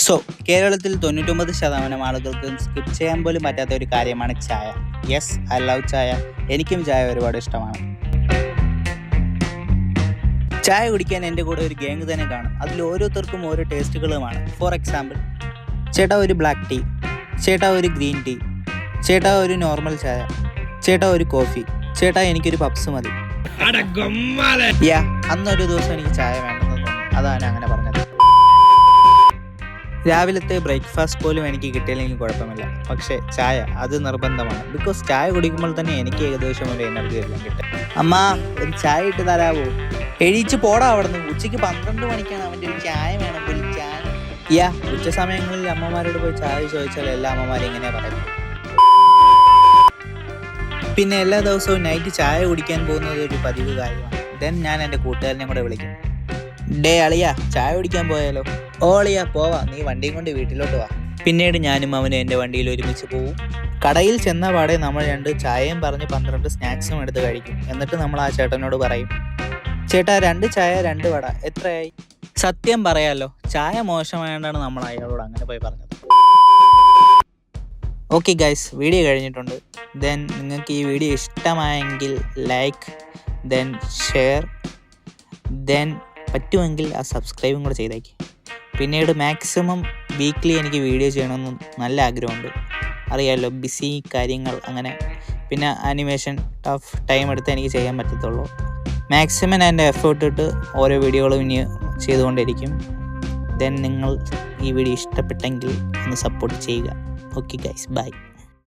So കേരളത്തിൽ 99% ആളുകൾക്ക് skip ചെയ്യാൻ പോലും പറ്റാത്ത ഒരു കാര്യമാണ് ചായ. യെസ്, ഐ ലവ് ചായ. എനിക്കും ചായ ഒരുപാട് ഇഷ്ടമാണ്. ചായ കുടിക്കാൻ എൻ്റെ കൂടെ ഒരു ഗ്യാങ് തന്നെ കാണും. അതിൽ ഓരോരുത്തർക്കും ഓരോ ടേസ്റ്റുകളുമാണ്. ഫോർ എക്സാമ്പിൾ, ചേട്ടാ ഒരു ബ്ലാക്ക് ടീ, ചേട്ടാ ഒരു ഗ്രീൻ ടീ, ചേട്ടാ ഒരു നോർമൽ ചായ, ചേട്ടാ ഒരു കോഫി, ചേട്ടാ എനിക്കൊരു പപ്സ് മതി. അന്നൊരു ദിവസം എനിക്ക് ചായ വേണ്ടെന്ന് തോന്നി. അതാണ് അങ്ങനെ പറഞ്ഞത്. രാവിലത്തെ ബ്രേക്ക്ഫാസ്റ്റ് പോലും എനിക്ക് കിട്ടിയില്ലെങ്കിൽ കുഴപ്പമില്ല, പക്ഷേ ചായ അത് നിർബന്ധമാണ്. ബിക്കോസ് ചായ കുടിക്കുമ്പോൾ തന്നെ എനിക്ക് ഏകദേശം ഒരു എനർജി എല്ലാം കിട്ടും. അമ്മ ഒരു ചായ ഇട്ട് തരാവോ? എഴുതിച്ച് പോടാ അവിടെ നിന്ന്. ഉച്ചയ്ക്ക് 12 മണിക്കാണ് അവൻ്റെ ഒരു ചായ വേണം, ഒരു ചായ. ഉച്ച സമയങ്ങളിൽ അമ്മമാരോട് പോയി ചായ ചോദിച്ചാൽ എല്ലാ അമ്മമാരും ഇങ്ങനെ പറയും. പിന്നെ എല്ലാ ദിവസവും നൈറ്റ് ചായ കുടിക്കാൻ പോകുന്നത് ഒരു പതിവ് കാര്യമാണ്. ദെൻ ഞാൻ എൻ്റെ കൂട്ടുകാരനെ കൂടെ വിളിക്കും. ഡേ അളിയാ, ചായ കുടിക്കാൻ പോയാലോ? ഓ അളിയാ പോവാ, നീ വണ്ടിയും കൊണ്ട് വീട്ടിലോട്ട് വാ. പിന്നീട് ഞാനും അവനും എൻ്റെ വണ്ടിയിൽ ഒരുമിച്ച് പോവും. കടയിൽ ചെന്ന പാടെ നമ്മൾ 2 ചായയും പറഞ്ഞ് 12 സ്നാക്സും എടുത്ത് കഴിക്കും. എന്നിട്ട് നമ്മൾ ആ ചേട്ടനോട് പറയും, ചേട്ടാ 2 ചായ 2 വട എത്രയായി? സത്യം പറയാലോ, ചായ മോശമായതുകൊണ്ടാണ് നമ്മൾ അയാളോട് അങ്ങനെ പോയി പറഞ്ഞത്. ഓക്കെ ഗൈസ്, വീഡിയോ കഴിഞ്ഞിട്ടുണ്ട്. ദെൻ നിങ്ങൾക്ക് ഈ വീഡിയോ ഇഷ്ടമായെങ്കിൽ ലൈക്ക്, ദെൻ ഷെയർ, ദെൻ പറ്റുമെങ്കിൽ ആ സബ്സ്ക്രൈബും കൂടെ ചെയ്തേക്ക്. പിന്നീട് മാക്സിമം വീക്ക്ലി എനിക്ക് വീഡിയോ ചെയ്യണമെന്ന് നല്ല ആഗ്രഹമുണ്ട്. അറിയാമല്ലോ, ബിസി കാര്യങ്ങൾ അങ്ങനെ. പിന്നെ ആനിമേഷൻ ടൈം എടുത്ത് എനിക്ക് ചെയ്യാൻ പറ്റത്തുള്ളൂ. മാക്സിമം എൻ്റെ എഫേർട്ട് ഇട്ട് ഓരോ വീഡിയോകളും ഇനി ചെയ്തുകൊണ്ടിരിക്കും. ദെൻ നിങ്ങൾ ഈ വീഡിയോ ഇഷ്ടപ്പെട്ടെങ്കിൽ ഒന്ന് സപ്പോർട്ട് ചെയ്യുക. Okay guys, by.